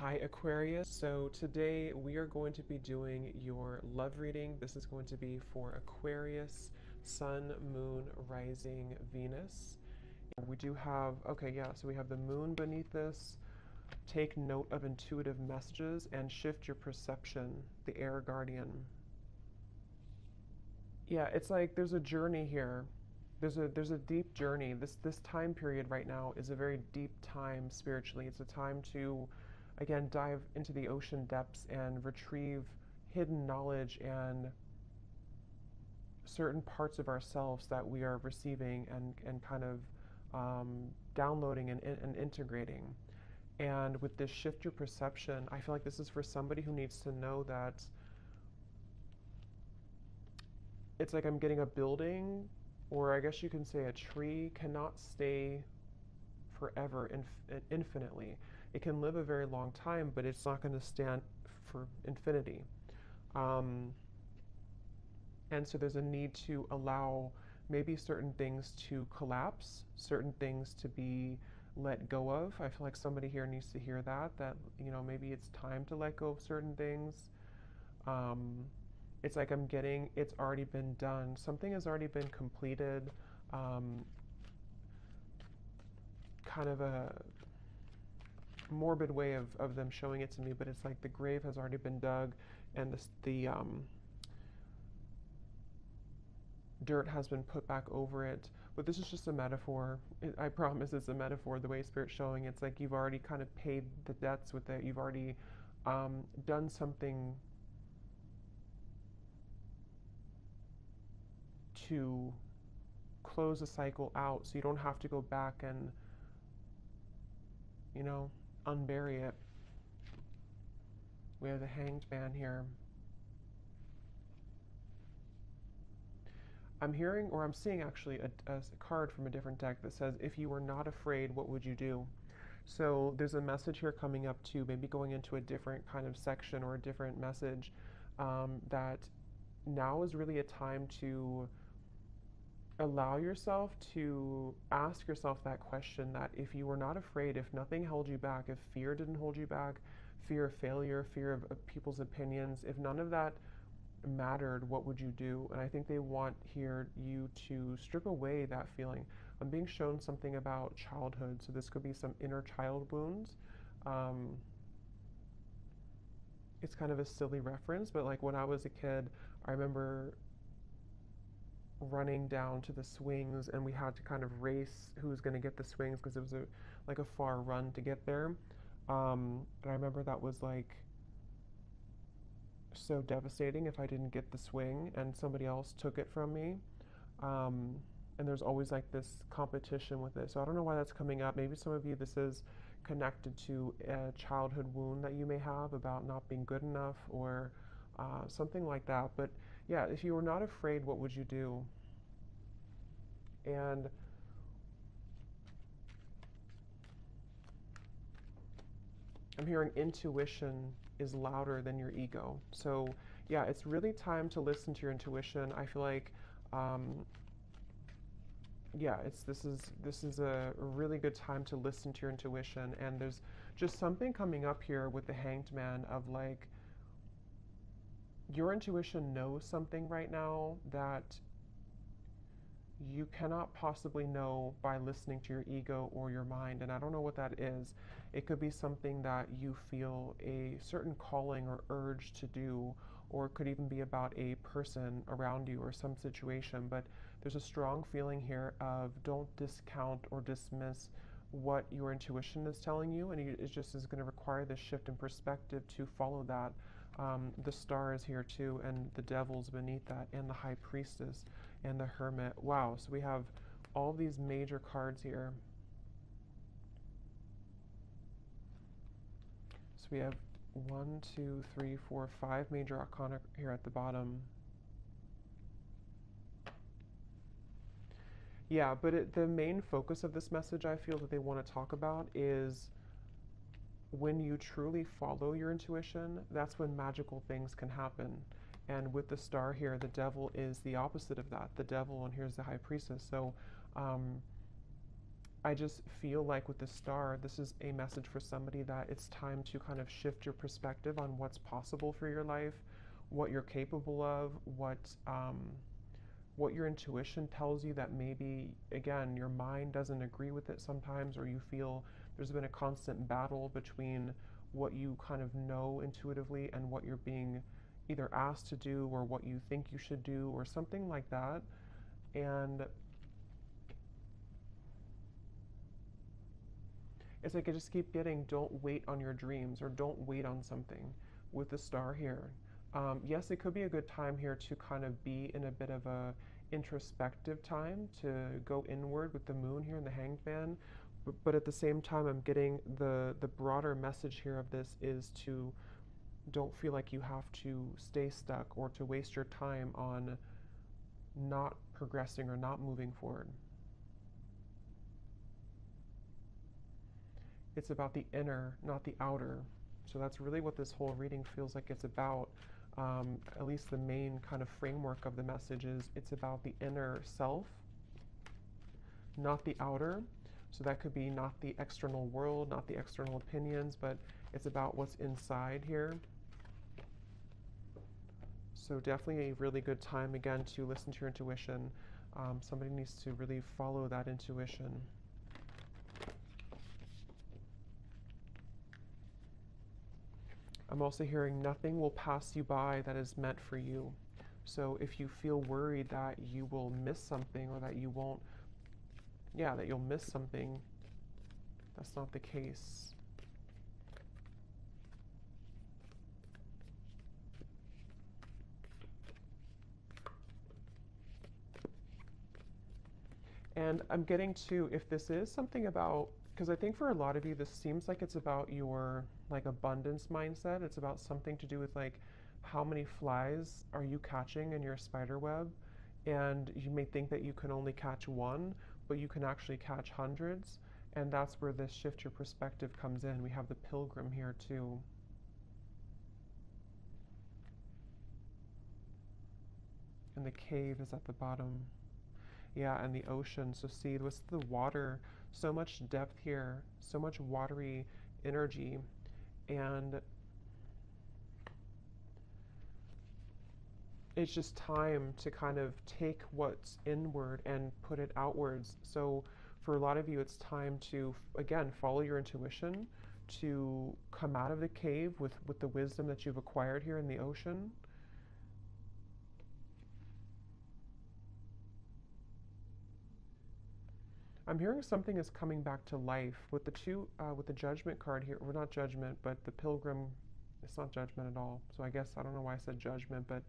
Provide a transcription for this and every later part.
Hi Aquarius, so today we are going to be doing your love reading. This is going to be for Aquarius, Sun, Moon, Rising, Venus. We do have, okay, yeah, so we have the moon beneath this. Take note of intuitive messages and shift your perception, the air guardian. Yeah, it's like there's a journey here. There's a deep journey. This time period right now is a very deep time spiritually. It's a time to again dive into the ocean depths and retrieve hidden knowledge and certain parts of ourselves that we are receiving and kind of downloading and integrating. And with this shift your perception, I feel like this is for somebody who needs to know that it's like I'm getting a building, or I guess you can say a tree cannot stay forever, infinitely. It can live a very long time, but it's not going to stand for infinity. Um, and so there's a need to allow maybe certain things to collapse, certain things to be let go of. I feel like somebody here needs to hear that, maybe it's time to let go of certain things. Um, it's like I'm getting, it's already been done. Something has already been completed. Um, Kind of a morbid way of them showing it to me, but it's like the grave has already been dug and the dirt has been put back over it. But this is just a metaphor. I promise it's a metaphor. The way Spirit's showing it's like you've already kind of paid the debts with it. You've already done something to close a cycle out so you don't have to go back and, you know, unbury it. We have the Hanged Man here. I'm hearing, or I'm seeing actually a card from a different deck that says, if you were not afraid, what would you do? So there's a message here coming up too, maybe going into a different kind of section or a different message, that now is really a time to allow yourself to ask yourself that question, that if you were not afraid, if nothing held you back, if fear didn't hold you back, fear of failure, fear of people's opinions, if none of that mattered, what would you do? And I think they want here you to strip away that feeling. I'm being shown something about childhood, so this could be some inner child wounds. Um, it's kind of a silly reference, but like when I was a kid, I remember running down to the swings and we had to kind of race who was going to get the swings because it was like a far run to get there. And I remember that was like so devastating if I didn't get the swing and somebody else took it from me. Um, and there's always like this competition with it. So I don't know why that's coming up. Maybe some of you, this is connected to a childhood wound that you may have about not being good enough or something like that. But yeah, if you were not afraid, what would you do? And I'm hearing intuition is louder than your ego. So yeah, it's really time to listen to your intuition. I feel like um, yeah, this is a really good time to listen to your intuition. And there's just something coming up here with the Hanged Man of like your intuition knows something right now that you cannot possibly know by listening to your ego or your mind. And I don't know what that is. It could be something that you feel a certain calling or urge to do, or it could even be about a person around you or some situation. But there's a strong feeling here of don't discount or dismiss what your intuition is telling you, and it just is going to require this shift in perspective to follow that. The star is here too, and the devil's beneath that, and the high priestess, and the hermit. Wow, so we have all these major cards here. So we have 5 major arcana here at the bottom. Yeah, but the main focus of this message I feel that they want to talk about is when you truly follow your intuition, that's when magical things can happen. And with the star here, the devil is the opposite of that. The devil, and here's the high priestess. So I just feel like with the star, this is a message for somebody that it's time to kind of shift your perspective on what's possible for your life, what you're capable of, what your intuition tells you that maybe, again, your mind doesn't agree with it sometimes, or you feel there's been a constant battle between what you kind of know intuitively and what you're being either asked to do or what you think you should do or something like that. And it's like I just keep getting, don't wait on your dreams or don't wait on something with the star here. Yes, it could be a good time here to kind of be in a bit of a introspective time to go inward with the moon here in the Hanged Man. But at the same time, I'm getting the broader message here of this is to don't feel like you have to stay stuck or to waste your time on not progressing or not moving forward. It's about the inner, not the outer. So that's really what this whole reading feels like it's about. At least the main kind of framework of the message is it's about the inner self, not the outer. So that could be not the external world, not the external opinions, but it's about what's inside here. So definitely a really good time, again, to listen to your intuition. Somebody needs to really follow that intuition. I'm also hearing nothing will pass you by that is meant for you. So if you feel worried that you will miss something or that you won't, that you'll miss something, that's not the case. And I'm getting to, if this is something about, because I think for a lot of you, this seems like it's about your like abundance mindset. It's about something to do with like how many flies are you catching in your spider web? And you may think that you can only catch one, but you can actually catch hundreds. And that's where this shift your perspective comes in. We have the pilgrim here too. And the cave is at the bottom. Yeah, and the ocean. So see, what's the water? So much depth here, so much watery energy. And it's just time to kind of take what's inward and put it outwards. So for a lot of you, it's time to, again, follow your intuition, to come out of the cave with the wisdom that you've acquired here in the ocean. I'm hearing something is coming back to life with the with the judgment card here. Well, not judgment, but the pilgrim. It's not judgment at all. So I guess, I don't know why I said judgment, but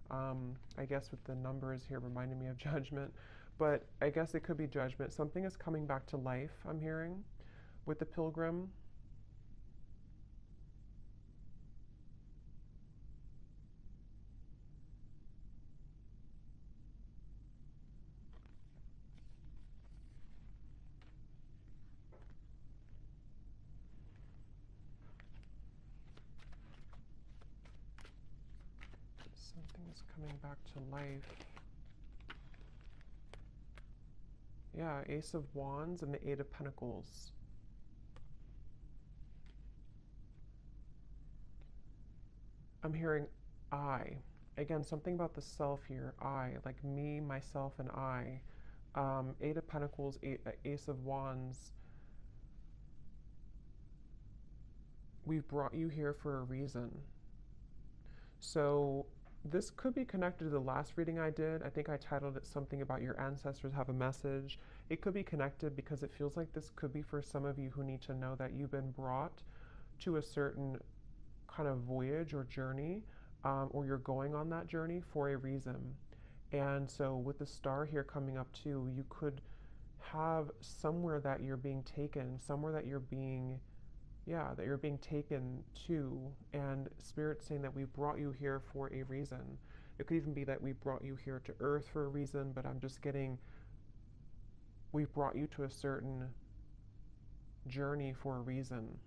I guess with the numbers here reminding me of judgment. But I guess it could be judgment. Something is coming back to life, I'm hearing, with the pilgrim. Something is coming back to life. Yeah, Ace of Wands and the Eight of Pentacles. I'm hearing I. Again, something about the self here. I, like me, myself, and I. Eight of Pentacles, Ace of Wands. We've brought you here for a reason. So this could be connected to the last reading I did. I think I titled it something about your ancestors have a message. It could be connected because it feels like this could be for some of you who need to know that you've been brought to a certain kind of voyage or journey, or you're going on that journey for a reason. And so with the star here coming up too, you could have somewhere that you're being taken, somewhere that you're being that you're being taken to, and Spirit's saying that we brought you here for a reason. It could even be that we brought you here to Earth for a reason, but I'm just getting, we brought you to a certain journey for a reason.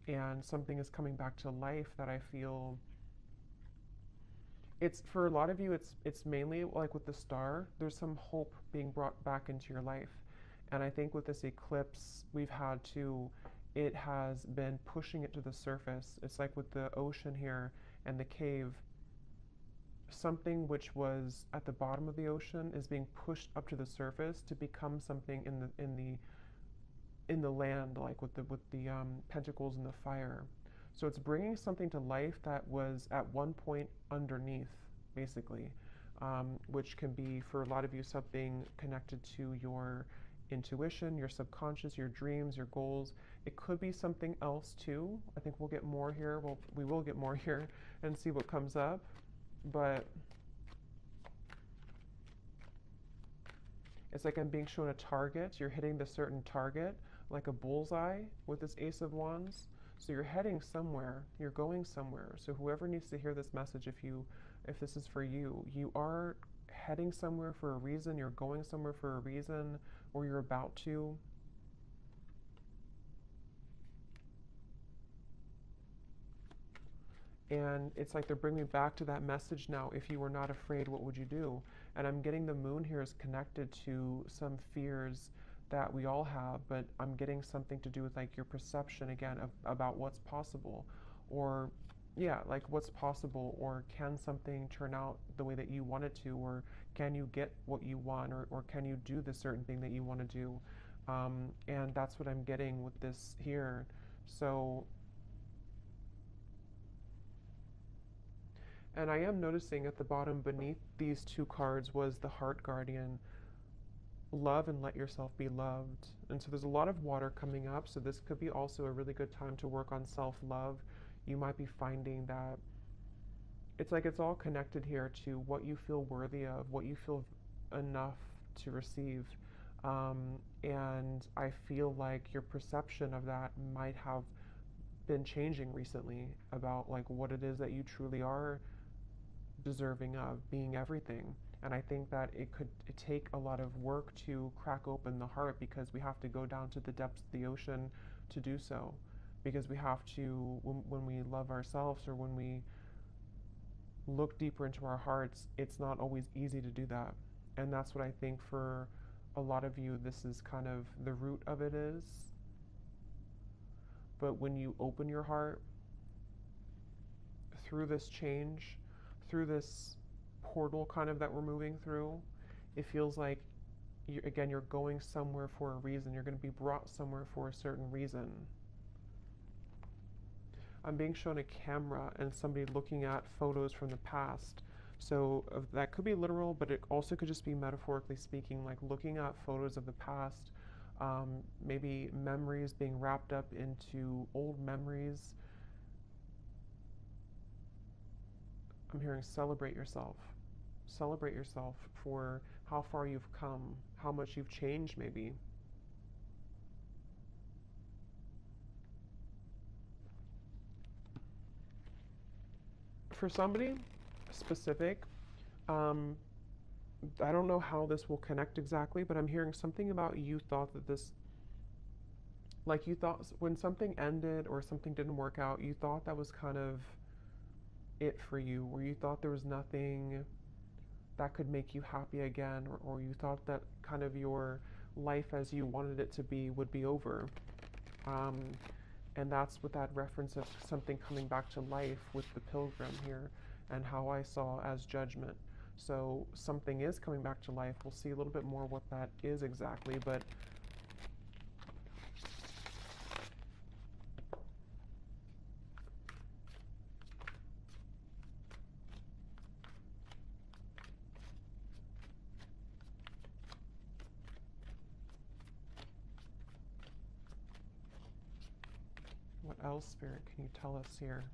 And something is coming back to life that I feel It's for a lot of you, it's mainly like with the star, there's some hope being brought back into your life. And I think with this eclipse we've had to, it has been pushing it to the surface. It's like with the ocean here and the cave, something which was at the bottom of the ocean is being pushed up to the surface to become something in the land, like with the pentacles and the fire. So it's bringing something to life that was at one point underneath, basically, which can be for a lot of you something connected to your intuition, your subconscious, your dreams, your goals. It could be something else too. I think we'll get more here. We will get more here and see what comes up. But it's like I'm being shown a target. You're hitting the certain target, like a bullseye with this Ace of Wands. So you're heading somewhere. You're going somewhere. So whoever needs to hear this message, if this is for you, you are heading somewhere for a reason. You're going somewhere for a reason, or you're about to. And it's like they're bringing me back to that message now. If you were not afraid, what would you do? And I'm getting the moon here is connected to some fears that we all have, but I'm getting something to do with like your perception again about what's possible, or yeah, like what's possible, or can something turn out the way that you want it to, or can you get what you want, or can you do the certain thing that you want to do? And that's what I'm getting with this here. So, and I am noticing at the bottom beneath these two cards was the Heart Guardian. Love and let yourself be loved. And so there's a lot of water coming up, so this could be also a really good time to work on self-love. You might be finding that it's like it's all connected here to what you feel worthy of, what you feel enough to receive. And I feel like your perception of that might have been changing recently about like what it is that you truly are deserving of, being everything. And I think that it take a lot of work to crack open the heart, because we have to go down to the depths of the ocean to do so. Because we have to, when we love ourselves, or when we look deeper into our hearts, it's not always easy to do that. And that's what I think for a lot of you, this is kind of the root of it is. But when you open your heart through this change, through this portal kind of that we're moving through, it feels like you're going somewhere for a reason. You're going to be brought somewhere for a certain reason. I'm being shown a camera and somebody looking at photos from the past. So that could be literal, but it also could just be metaphorically speaking, like looking at photos of the past, maybe memories being wrapped up into old memories. I'm hearing celebrate yourself. Celebrate yourself for how far you've come, how much you've changed maybe. For somebody specific, I don't know how this will connect exactly, but I'm hearing something about you thought that this, like you thought when something ended or something didn't work out, you thought that was kind of it for you, where you thought there was nothing that could make you happy again, or you thought that kind of your life as you wanted it to be would be over. And that's with that reference of something coming back to life with the pilgrim here, and how I saw as judgment. So something is coming back to life. We'll see a little bit more what that is exactly, but what else, Spirit, can you tell us here?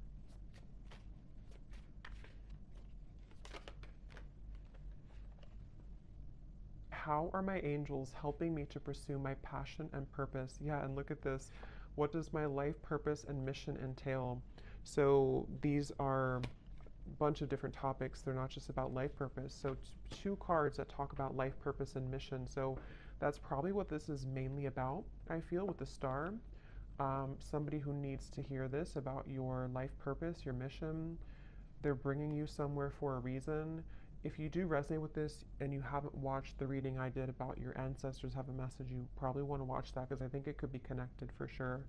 How are my angels helping me to pursue my passion and purpose? Yeah, and look at this. What does my life purpose and mission entail? So these are a bunch of different topics. They're not just about life purpose. So two cards that talk about life purpose and mission. So that's probably what this is mainly about, I feel, with the star. Somebody who needs to hear this about your life purpose, your mission, They're bringing you somewhere for a reason. If you do resonate with this and you haven't watched the reading I did about your ancestors have a message, you probably want to watch that because I think it could be connected for sure.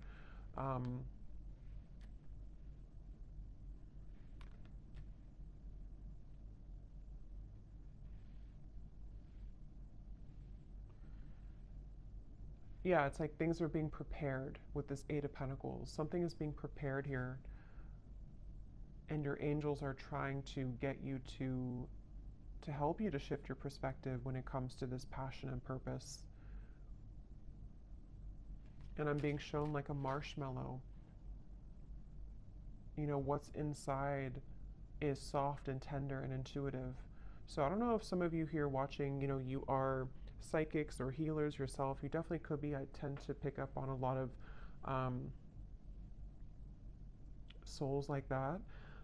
Yeah, it's like things are being prepared with this Eight of Pentacles. Something is being prepared here, and your angels are trying to get you to help you to shift your perspective when it comes to this passion and purpose. And I'm being shown like a marshmallow. You know, what's inside is soft and tender and intuitive. So I don't know if some of you here watching, you know, you are psychics or healers yourself. You definitely could be. I tend to pick up on a lot of souls like that.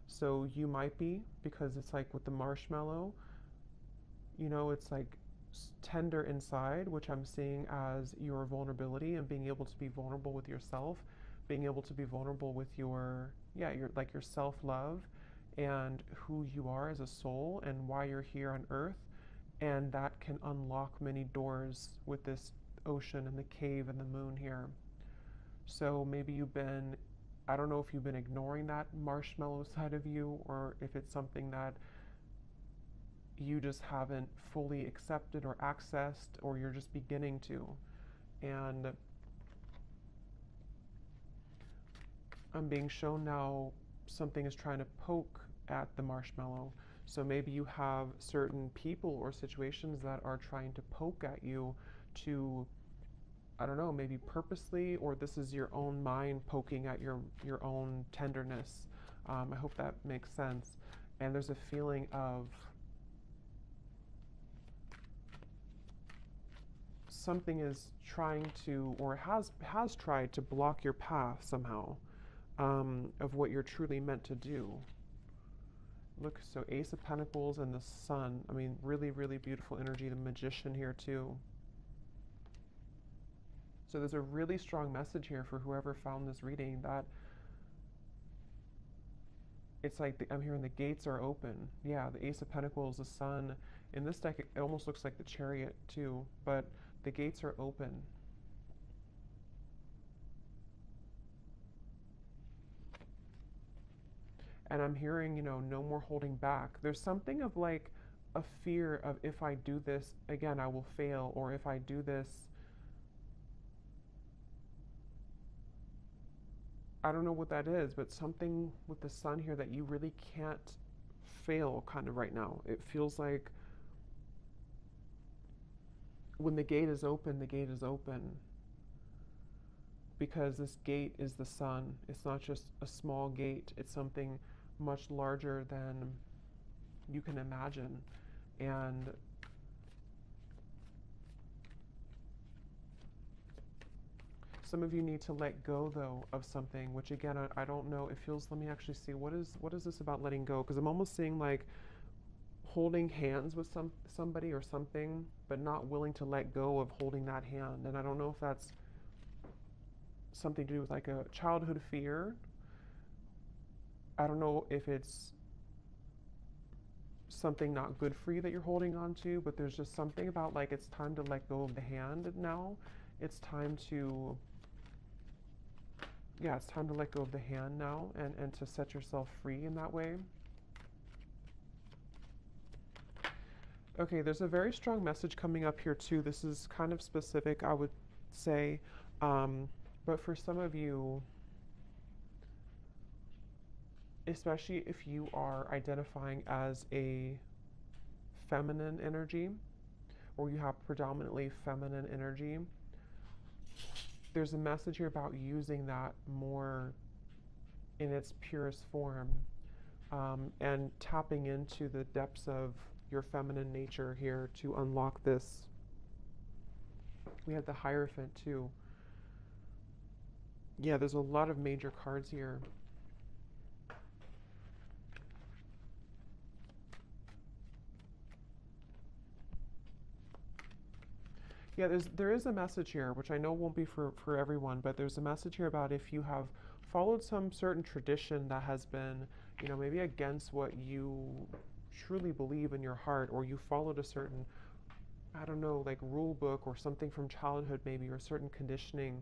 So you might be, because it's like with the marshmallow, you know, it's like tender inside, which I'm seeing as your vulnerability and being able to be vulnerable with yourself, being able to be vulnerable with your like your self-love and who you are as a soul and why you're here on earth. And that can unlock many doors with this ocean and the cave and the moon here. So maybe you've been, I don't know if you've been ignoring that marshmallow side of you, or if it's something that you just haven't fully accepted or accessed, or you're just beginning to. And I'm being shown now something is trying to poke at the marshmallow. So maybe you have certain people or situations that are trying to poke at you to, I don't know, maybe purposely, or this is your own mind poking at your own tenderness. I hope that makes sense. And there's a feeling of something is trying to, or has tried to block your path somehow, of what you're truly meant to do. Look, so Ace of Pentacles and the Sun. I mean, really, really beautiful energy. The Magician here too. So there's a really strong message here for whoever found this reading, that it's like I'm hearing the gates are open. Yeah, the Ace of Pentacles, the Sun. In this deck, it almost looks like the Chariot too, but the gates are open. And I'm hearing, you know, no more holding back. There's something of like a fear of, if I do this again, I will fail, or if I do this, I don't know what that is, but something with the Sun here that you really can't fail kind of right now. It feels like when the gate is open, the gate is open. Because this gate is the Sun. It's not just a small gate. It's something much larger than you can imagine. And some of you need to let go, though, of something, which again, I don't know. It feels, let me actually see, what is this about letting go? Because I'm almost seeing like holding hands with somebody or something, but not willing to let go of holding that hand. And I don't know if that's something to do with like a childhood fear. I don't know if it's something not good for you that you're holding on to, but there's just something about like it's time to let go of the hand now. It's time to, yeah, it's time to let go of the hand now, and to set yourself free in that way. Okay, there's a very strong message coming up here too. This is kind of specific, I would say, but for some of you, especially if you are identifying as a feminine energy, or you have predominantly feminine energy, there's a message here about using that more in its purest form, and tapping into the depths of your feminine nature here to unlock this. We have the Hierophant too. Yeah, there's a lot of major cards here. Yeah, there is a message here, which I know won't be for everyone, but there's a message here about if you have followed some certain tradition that has been, you know, maybe against what you truly believe in your heart, or you followed a certain, I don't know, like rule book or something from childhood maybe, or certain conditioning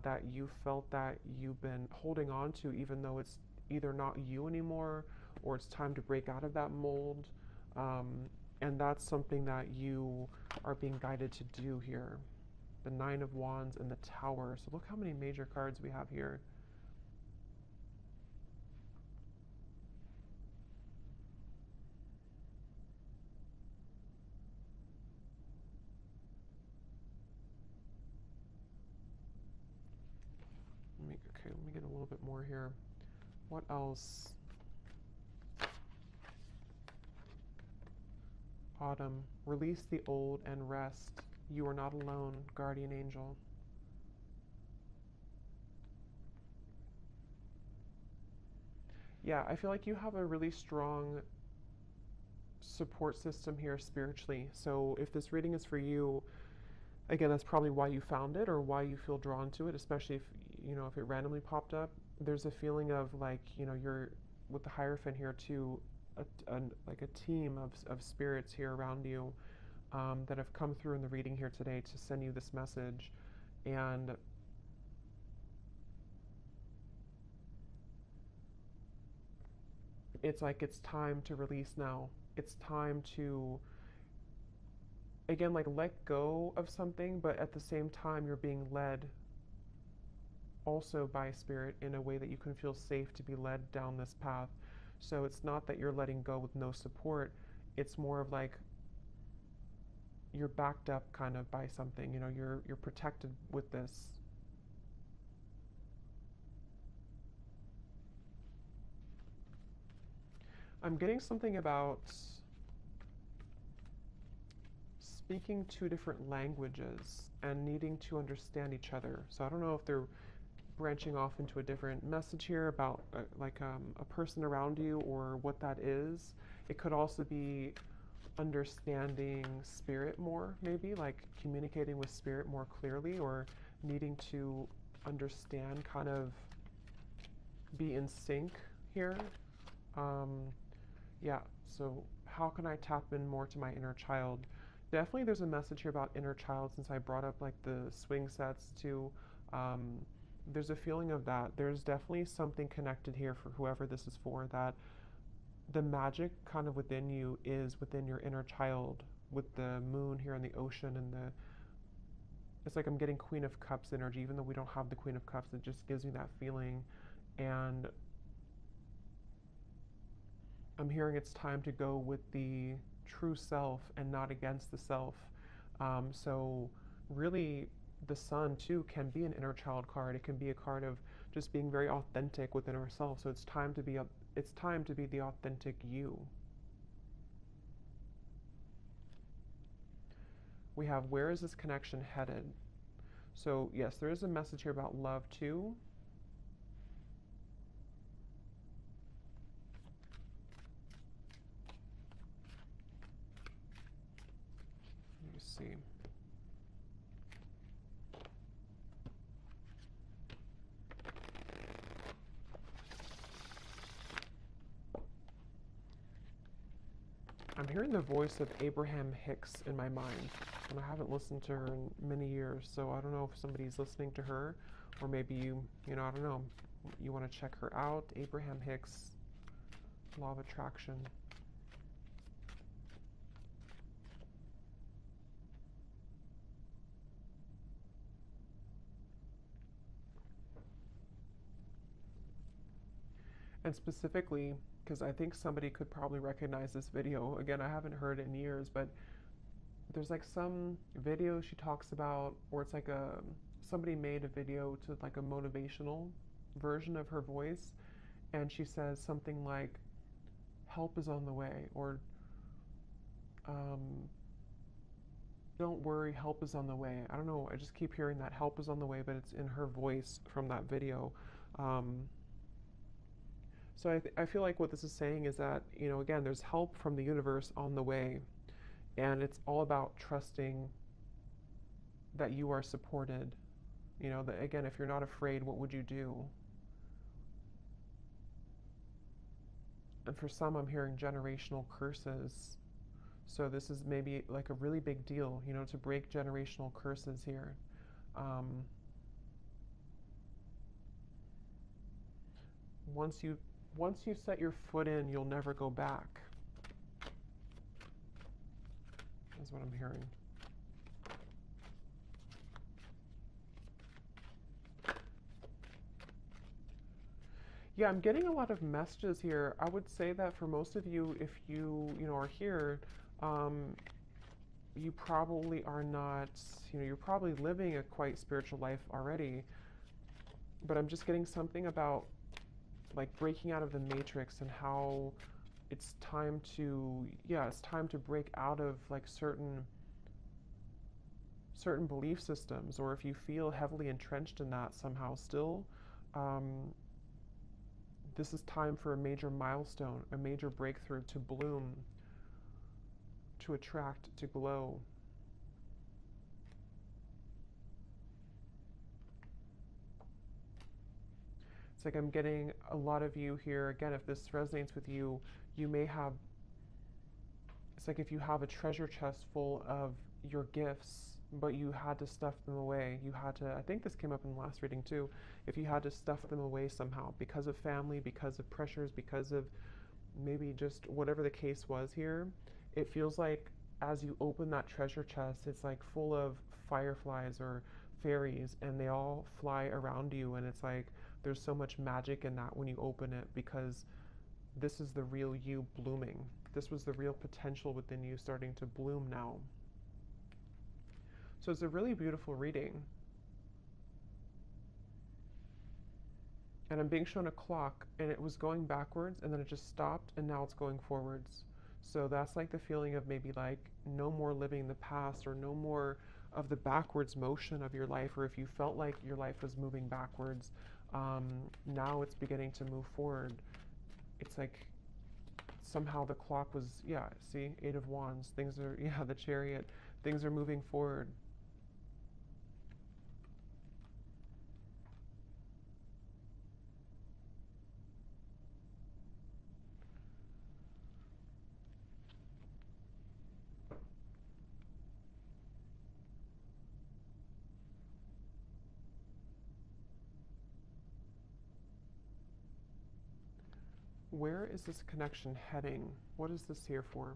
that you felt that you've been holding on to, even though it's either not you anymore or it's time to break out of that mold. And that's something that you are being guided to do here. The Nine of Wands and the Tower. So look how many major cards we have here. Okay, let me get a little bit more here. What else? Autumn. Release the old and rest. You are not alone, guardian angel. Yeah, I feel like you have a really strong support system here spiritually. So if this reading is for you, again, that's probably why you found it or why you feel drawn to it, especially if, you know, if it randomly popped up. There's a feeling of like, you know, you're with the Hierophant here too, like a team of spirits here around you that have come through in the reading here today to send you this message. And it's like it's time to release now. It's time to, again, like let go of something, but at the same time, you're being led also by spirit in a way that you can feel safe to be led down this path. So it's not that you're letting go with no support. It's more of like you're backed up kind of by something, you know, you're protected with this. I'm getting something about speaking two different languages and needing to understand each other. So I don't know if they're branching off into a different message here about a person around you or what that is. It could also be understanding spirit more, maybe like communicating with spirit more clearly, or needing to understand, kind of be in sync here. Yeah, so how can I tap in more to my inner child? Definitely there's a message here about inner child, since I brought up like the swing sets too. There's a feeling of that. There's definitely something connected here for whoever this is for, that the magic kind of within you is within your inner child, with the moon here in the ocean, and it's like I'm getting Queen of Cups energy, even though we don't have the Queen of Cups. It just gives me that feeling. And I'm hearing it's time to go with the true self and not against the self. So really, the Sun too can be an inner child card. It can be a card of just being very authentic within ourselves. So it's time to be the authentic you. We have, where is this connection headed? So yes, there is a message here about love too. Let me see. I'm hearing the voice of Abraham Hicks in my mind, and I haven't listened to her in many years, so I don't know if somebody's listening to her, or maybe you know, I don't know, you want to check her out. Abraham Hicks, Law of Attraction. And specifically, because I think somebody could probably recognize this video. Again, I haven't heard it in years, but there's like some video she talks about, or it's like somebody made a video to like a motivational version of her voice, and she says something like, help is on the way, or don't worry, help is on the way. I don't know, I just keep hearing that help is on the way, but it's in her voice from that video. So I feel like what this is saying is that, you know, again, there's help from the universe on the way, and it's all about trusting that you are supported. You know, that again, if you're not afraid, what would you do? And for some, I'm hearing generational curses. So this is maybe like a really big deal, you know, to break generational curses here. Um, once you set your foot in, you'll never go back. That's what I'm hearing. Yeah, I'm getting a lot of messages here. I would say that for most of you, if you know, are here, you probably are not, you know, you're probably living a quite spiritual life already. But I'm just getting something about like breaking out of the matrix and how it's time to, yeah, it's time to break out of like certain belief systems, or if you feel heavily entrenched in that somehow still, this is time for a major milestone, a major breakthrough to bloom, to attract, to glow. It's like I'm getting a lot of you here. Again, if this resonates with you, you may have, it's like if you have a treasure chest full of your gifts, but you had to stuff them away. You had to, I think this came up in the last reading too, if you had to stuff them away somehow because of family, because of pressures, because of maybe just whatever the case was here, it feels like as you open that treasure chest, it's like full of fireflies or fairies, and they all fly around you, and it's like there's so much magic in that when you open it, because this is the real you blooming. This was the real potential within you starting to bloom now. So it's a really beautiful reading. And I'm being shown a clock, and it was going backwards, and then it just stopped, and now it's going forwards. So that's like the feeling of maybe like no more living the past, or no more of the backwards motion of your life, or if you felt like your life was moving backwards, now it's beginning to move forward. It's like somehow the clock was, yeah, see, 8 of Wands, things are, yeah, the Chariot, things are moving forward. Where is this connection heading? What is this here for?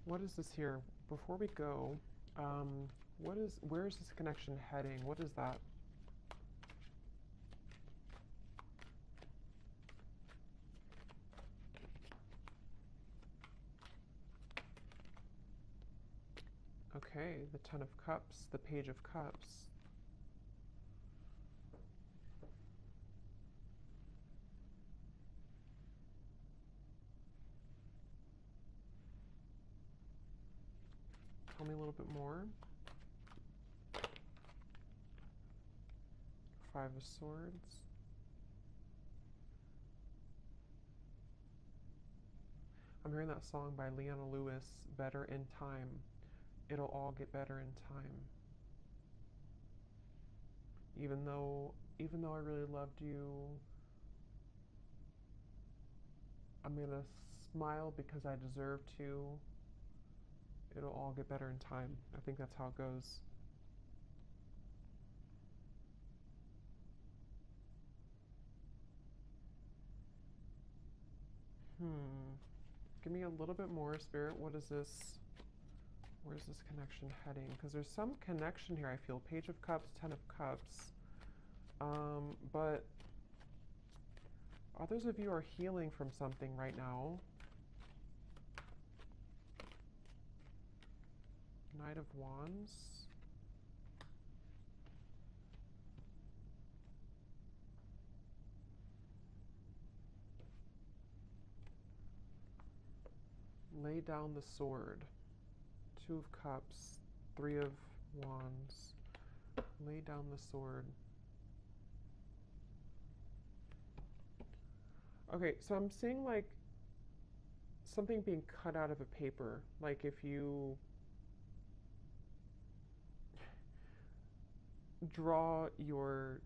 What is this here? Before we go, where is this connection heading? What is that? Okay, the Ten of Cups, the Page of Cups. Tell me a little bit more. Five of Swords. I'm hearing that song by Leona Lewis, Better in Time. It'll all get better in time. Even though I really loved you, I'm gonna smile because I deserve to. It'll all get better in time. I think that's how it goes. Give me a little bit more, Spirit. What is this? Where's this connection heading? Because there's some connection here, I feel. Page of Cups, Ten of Cups. But others of you are healing from something right now. Knight of Wands. Lay down the sword. Two of Cups, Three of Wands. Lay down the sword. Okay, so I'm seeing like something being cut out of a paper. Like if you draw your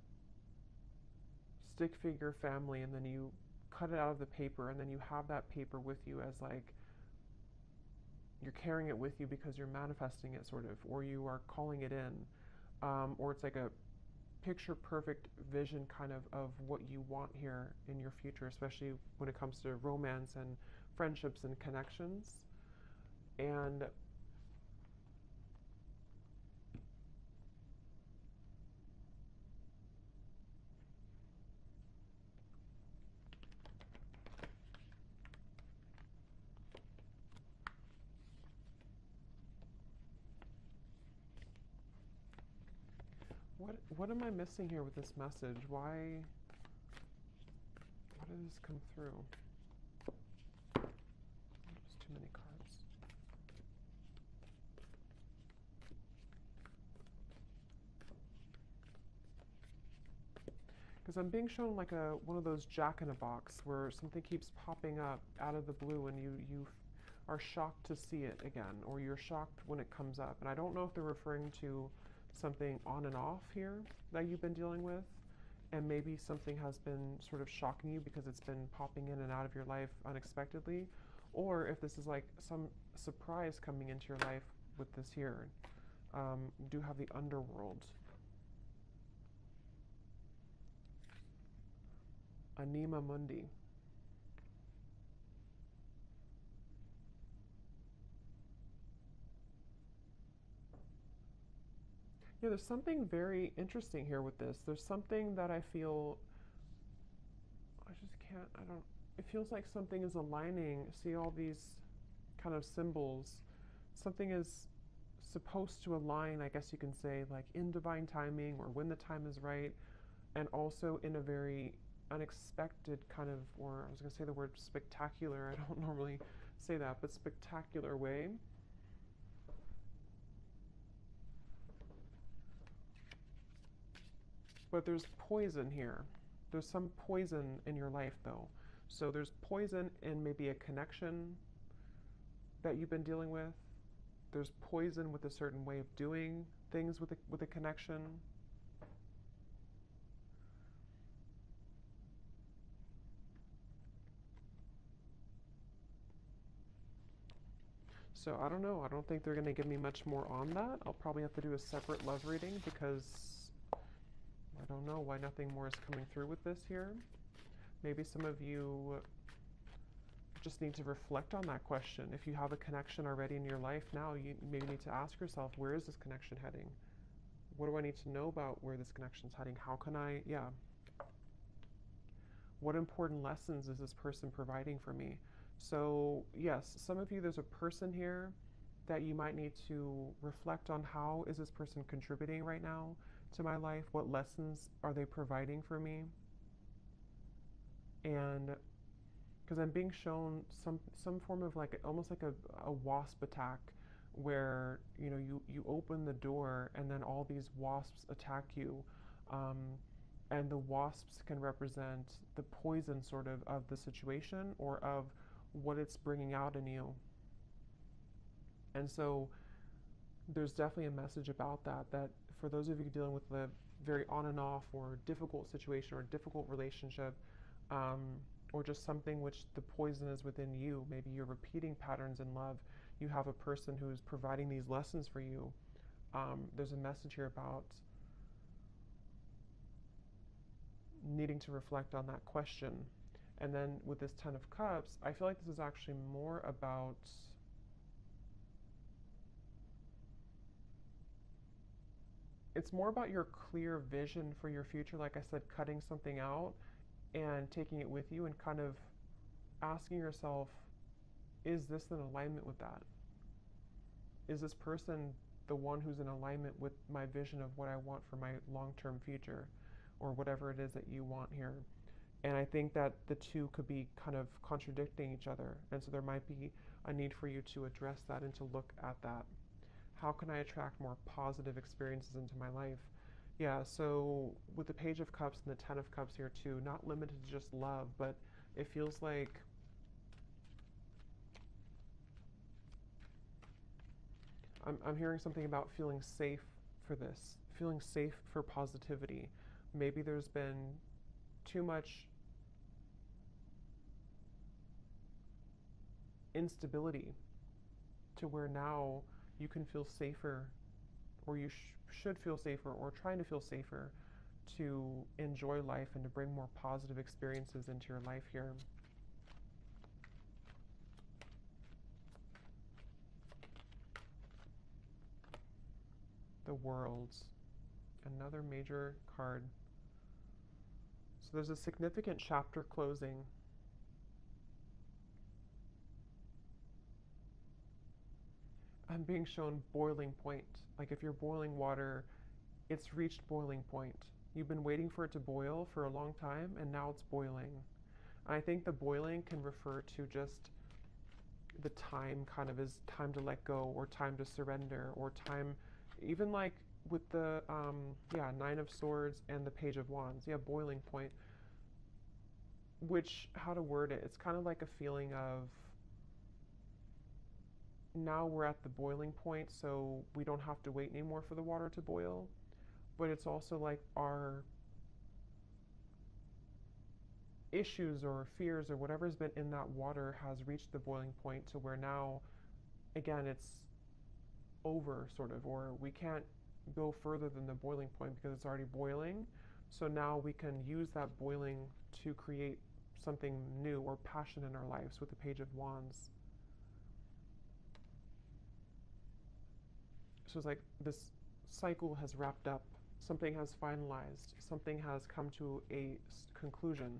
stick figure family and then you cut it out of the paper and then you have that paper with you as like you're carrying it with you because you're manifesting it sort of, or you are calling it in, or it's like a picture perfect vision kind of what you want here in your future, especially when it comes to romance and friendships and connections. And what am I missing here with this message? Why did this come through? There's too many cards. Because I'm being shown like one of those jack-in-a-box where something keeps popping up out of the blue and you are shocked to see it again, or you're shocked when it comes up. And I don't know if they're referring to something on and off here that you've been dealing with, and maybe something has been sort of shocking you because it's been popping in and out of your life unexpectedly, or if this is like some surprise coming into your life with this here. You do have the underworld. Anima Mundi. Yeah, there's something very interesting here with this. There's something that I feel, I just can't, I don't, it feels like something is aligning. See all these kind of symbols. Something is supposed to align, I guess you can say, like in divine timing or when the time is right, and also in a very unexpected kind of, or I was going to say the word spectacular, I don't normally say that, but spectacular way. But there's poison here. There's some poison in your life though. So there's poison in maybe a connection that you've been dealing with. There's poison with a certain way of doing things with a connection. So I don't know. I don't think they're going to give me much more on that. I'll probably have to do a separate love reading because I don't know why nothing more is coming through with this here. Maybe some of you just need to reflect on that question. If you have a connection already in your life now, you maybe need to ask yourself, where is this connection heading? What do I need to know about where this connection is heading? How can I, what important lessons is this person providing for me? So yes, some of you, there's a person here that you might need to reflect on. How is this person contributing right now to my life? What lessons are they providing for me? And because I'm being shown some form of like almost like a wasp attack, where you open the door and then all these wasps attack you, and the wasps can represent the poison sort of the situation or of what it's bringing out in you. And so there's definitely a message about that for those of you dealing with a very on and off or difficult situation or difficult relationship, or just something which the poison is within you, maybe you're repeating patterns in love, you have a person who's providing these lessons for you. There's a message here about needing to reflect on that question. And then with this Ten of Cups, I feel like this is actually more about it's more about your clear vision for your future. Like I said, cutting something out and taking it with you and kind of asking yourself, is this in alignment with that? Is this person the one who's in alignment with my vision of what I want for my long-term future, or whatever it is that you want here? And I think that the two could be kind of contradicting each other. And so there might be a need for you to address that and to look at that. How can I attract more positive experiences into my life? Yeah, so with the Page of Cups and the Ten of Cups here too, not limited to just love, but it feels like I'm hearing something about feeling safe for this, feeling safe for positivity. Maybe there's been too much instability to where now you can feel safer, or you should feel safer, or trying to feel safer to enjoy life and to bring more positive experiences into your life here. The World, another major card. So there's a significant chapter closing. I'm being shown boiling point. Like if you're boiling water, it's reached boiling point. You've been waiting for it to boil for a long time, and now it's boiling. I think the boiling can refer to just the time, kind of is time to let go, or time to surrender, or time, even like with the Nine of Swords and the Page of Wands. Yeah, boiling point. Which, how to word it? It's kind of like a feeling of, now we're at the boiling point, so we don't have to wait anymore for the water to boil. But it's also like our issues or fears or whatever's been in that water has reached the boiling point, to where now, again, it's over, sort of, or we can't go further than the boiling point because it's already boiling. So now we can use that boiling to create something new or passion in our lives with the Page of Wands. So it's like this cycle has wrapped up, something has finalized, something has come to a conclusion.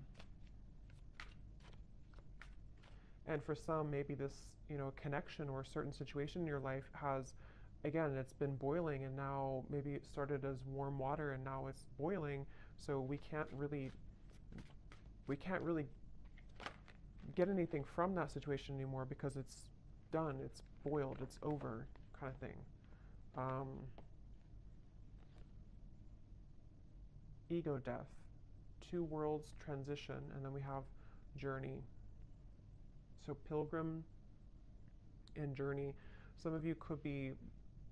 And for some, maybe this, connection or a certain situation in your life has, again, it's been boiling, and now maybe it started as warm water and now it's boiling. So we can't really get anything from that situation anymore because it's done, it's boiled, it's over, kind of thing. Ego death, two worlds transition, and then we have journey. So pilgrim and journey. Some of you could be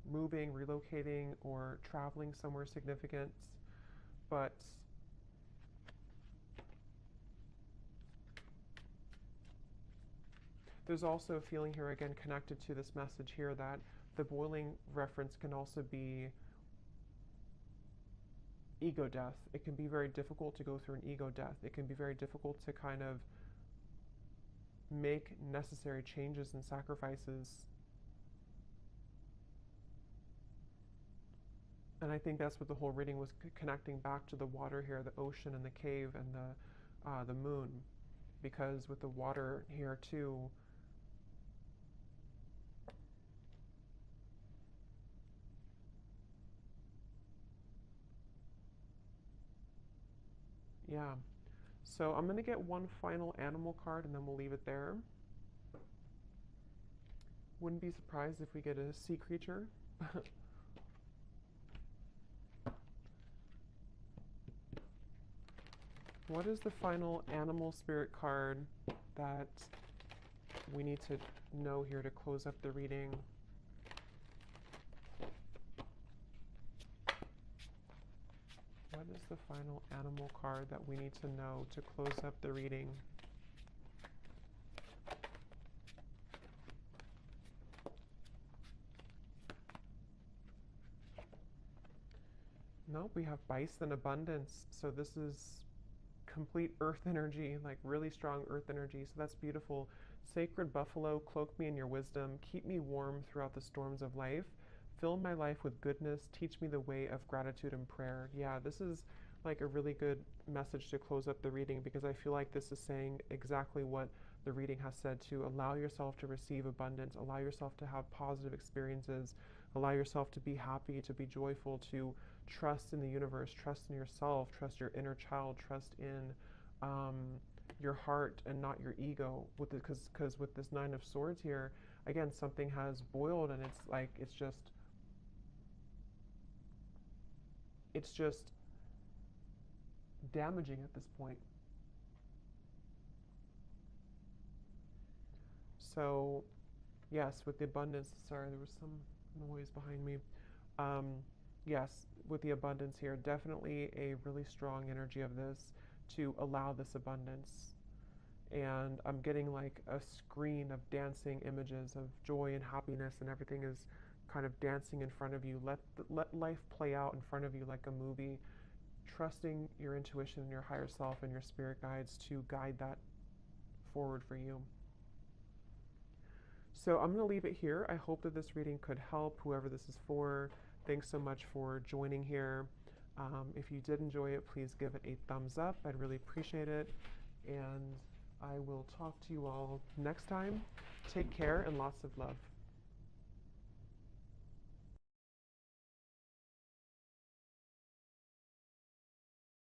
moving, relocating, or traveling somewhere significant, but there's also a feeling here, again, connected to this message here, that the boiling reference can also be ego death. It can be very difficult to go through an ego death. It can be very difficult to kind of make necessary changes and sacrifices. And I think that's what the whole reading was connecting back to, the water here, the ocean and the cave and the moon. Because with the water here too, yeah. So I'm going to get one final animal card and then we'll leave it there. Wouldn't be surprised if we get a sea creature. What is the final animal spirit card that we need to know here to close up the reading? What is the final animal card that we need to know to close up the reading? Nope, we have Bison Abundance. So this is complete earth energy, like really strong earth energy. So that's beautiful. Sacred Buffalo, cloak me in your wisdom. Keep me warm throughout the storms of life. Fill my life with goodness. Teach me the way of gratitude and prayer. Yeah, this is like a really good message to close up the reading, because I feel like this is saying exactly what the reading has said, to allow yourself to receive abundance, allow yourself to have positive experiences, allow yourself to be happy, to be joyful, to trust in the universe, trust in yourself, trust your inner child, trust in your heart and not your ego. Because with this Nine of Swords here, again, something has boiled, and it's like, it's just damaging at this point. So yes, with the abundance, sorry, there was some noise behind me. Yes, with the abundance here, definitely a really strong energy of this to allow this abundance. And I'm getting like a screen of dancing images of joy and happiness, and everything is kind of dancing in front of you. Let life play out in front of you like a movie, trusting your intuition and your higher self and your spirit guides to guide that forward for you. So I'm going to leave it here. I hope that this reading could help whoever this is for. Thanks so much for joining here. If you did enjoy it, please give it a thumbs up. I'd really appreciate it. And I will talk to you all next time. Take care and lots of love.